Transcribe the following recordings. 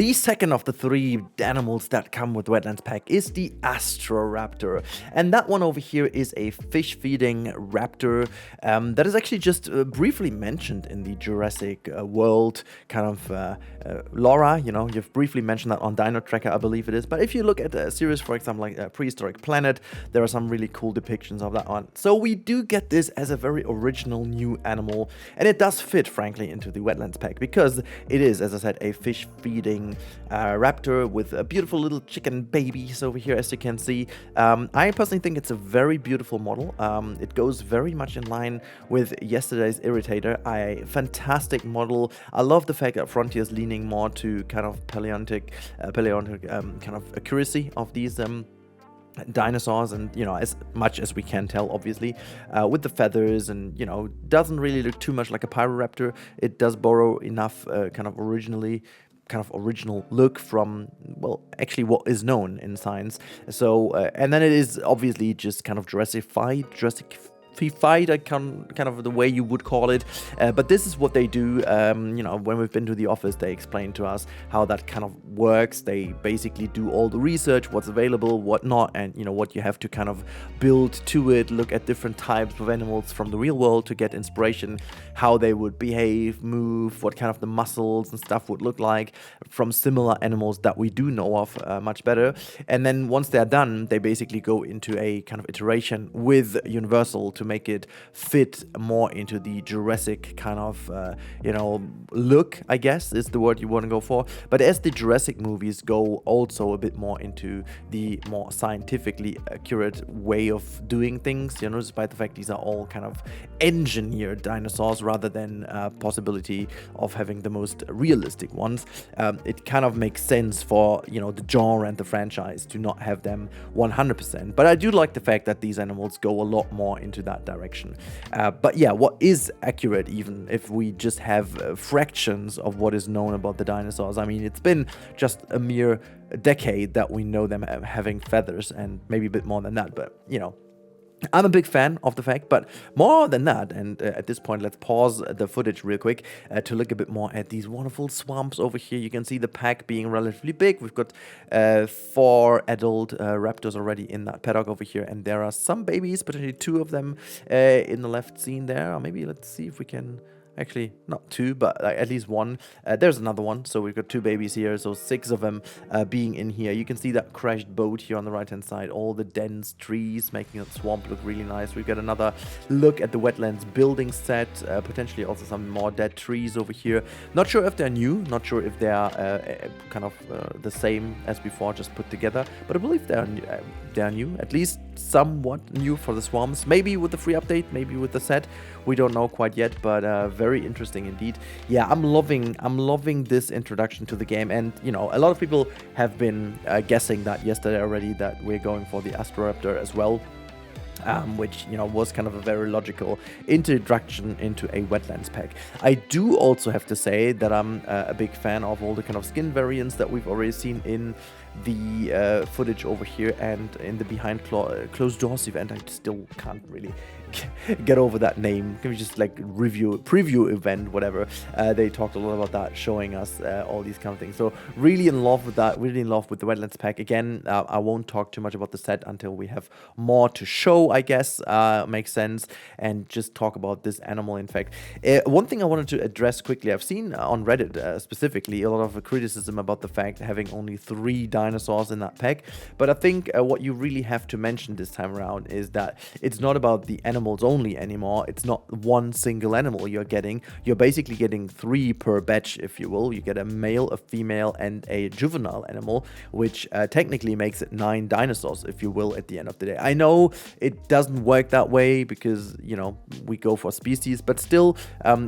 The second of the three animals that come with Wetlands pack is the Austroraptor, and that one over here is a fish-feeding raptor that is actually just briefly mentioned in the Jurassic World kind of lore. You know, you've briefly mentioned that on Dino Tracker, I believe it is. But if you look at a series, for example, like Prehistoric Planet, there are some really cool depictions of that one. So we do get this as a very original new animal, and it does fit, frankly, into the Wetlands pack because it is, as I said, a fish-feeding raptor with beautiful little chicken babies over here, as you can see. I personally think it's a very beautiful model. It goes very much in line with yesterday's Irritator. A fantastic model. I love the fact that Frontier is leaning more to kind of paleontic kind of accuracy of these dinosaurs, and you know, as much as we can tell, obviously, with the feathers, and you know, doesn't really look too much like a Pyroraptor. It does borrow enough kind of original look from, well, actually what is known in science. So and then it is obviously just kind of Jurassic-fied, kind of the way you would call it, but this is what they do. You know, when we've been to the office, they explain to us how that kind of works. They basically do all the research, what's available, what not, and you know, what you have to kind of build to it, look at different types of animals from the real world to get inspiration, how they would behave, move, what kind of the muscles and stuff would look like from similar animals that we do know of much better. And then once they're done, they basically go into a kind of iteration with Universal to make it fit more into the Jurassic kind of, you know, look, I guess is the word you want to go for. But as the Jurassic movies go also a bit more into the more scientifically accurate way of doing things, you know, despite the fact these are all kind of engineered dinosaurs rather than possibility of having the most realistic ones, it kind of makes sense for, you know, the genre and the franchise to not have them 100%. But I do like the fact that these animals go a lot more into that direction. But yeah, what is accurate, even if we just have fractions of what is known about the dinosaurs? I mean, it's been just a mere decade that we know them having feathers, and maybe a bit more than that, but you know, I'm a big fan of the fact. But more than that, and at this point, let's pause the footage real quick to look a bit more at these wonderful swamps over here. You can see the pack being relatively big. We've got 4 adult raptors already in that paddock over here, and there are some babies, potentially 2 of them in the left scene there. Or maybe let's see if we can... Actually, not 2, but at least 1. There's another one, so we've got 2 babies here, so 6 of them being in here. You can see that crashed boat here on the right-hand side, all the dense trees making that swamp look really nice. We've got another look at the Wetlands building set, potentially also some more dead trees over here. Not sure if they're new, not sure if they are kind of the same as before, just put together, but I believe they are new, at least somewhat new for the swamps. Maybe with the free update, maybe with the set, we don't know quite yet, but very interesting indeed. Yeah, I'm loving this introduction to the game, and you know, a lot of people have been guessing that yesterday already that we're going for the Austroraptor as well. Which, you know, was kind of a very logical introduction into a Wetlands pack. I do also have to say that I'm a big fan of all the kind of skin variants that we've already seen in the footage over here and in the behind closed doors event. I still can't really get over that name. Can we just like preview event, whatever. They talked a lot about that, showing us all these kind of things. So really in love with that, really in love with the Wetlands pack. Again, I won't talk too much about the set until we have more to show, I guess, makes sense, and just talk about this animal. In fact, one thing I wanted to address quickly, I've seen on Reddit specifically a lot of criticism about the fact having only 3 dinosaurs in that pack, but I think what you really have to mention this time around is that it's not about the animals only anymore. It's not one single animal you're getting. You're basically getting 3 per batch, if you will. You get a male, a female, and a juvenile animal, which technically makes it 9 dinosaurs, if you will, at the end of the day. I know it doesn't work that way because, you know, we go for species, but still,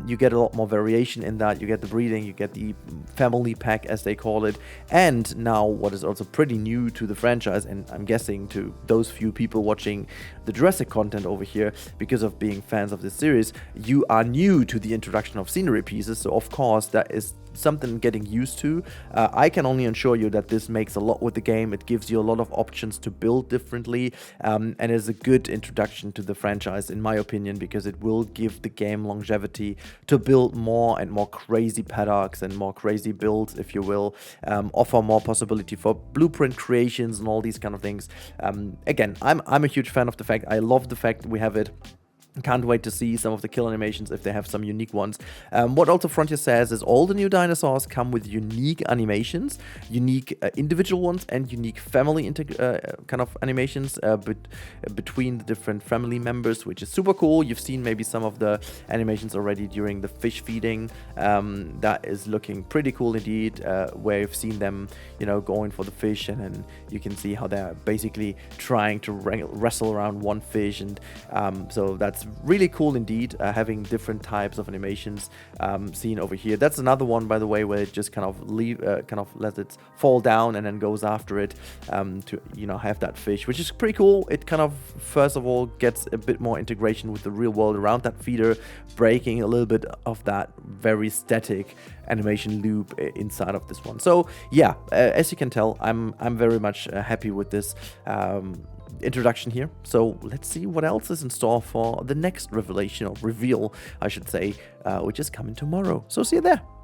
you get a lot more variation in that. You get the breeding, you get the family pack, as they call it, and now what is also pretty new to the franchise, and I'm guessing to those few people watching the Jurassic content over here, because of being fans of this series, you are new to the introduction of scenery pieces. So of course that is something getting used to. I can only assure you that this makes a lot with the game. It gives you a lot of options to build differently, and is a good introduction to the franchise, in my opinion, because it will give the game longevity to build more and more crazy paddocks and more crazy builds, if you will, offer more possibility for blueprint creations and all these kind of things. Again, I'm a huge fan of the fact. I love the fact we have it. Can't wait to see some of the kill animations if they have some unique ones. What also Frontier says is all the new dinosaurs come with unique animations, unique individual ones, and unique family kind of animations between the different family members, which is super cool. You've seen maybe some of the animations already during the fish feeding. That is looking pretty cool indeed, where you've seen them, you know, going for the fish, and then you can see how they're basically trying to wrestle around one fish, and so that's really cool indeed, having different types of animations seen over here. That's another one, by the way, where it just kind of lets it fall down and then goes after it to, you know, have that fish, which is pretty cool. It kind of, first of all, gets a bit more integration with the real world around that feeder, breaking a little bit of that very static animation loop inside of this one. So yeah, as you can tell, I'm very much happy with this introduction here. So let's see what else is in store for the next revelation, or reveal, I should say, which is coming tomorrow. So see you there.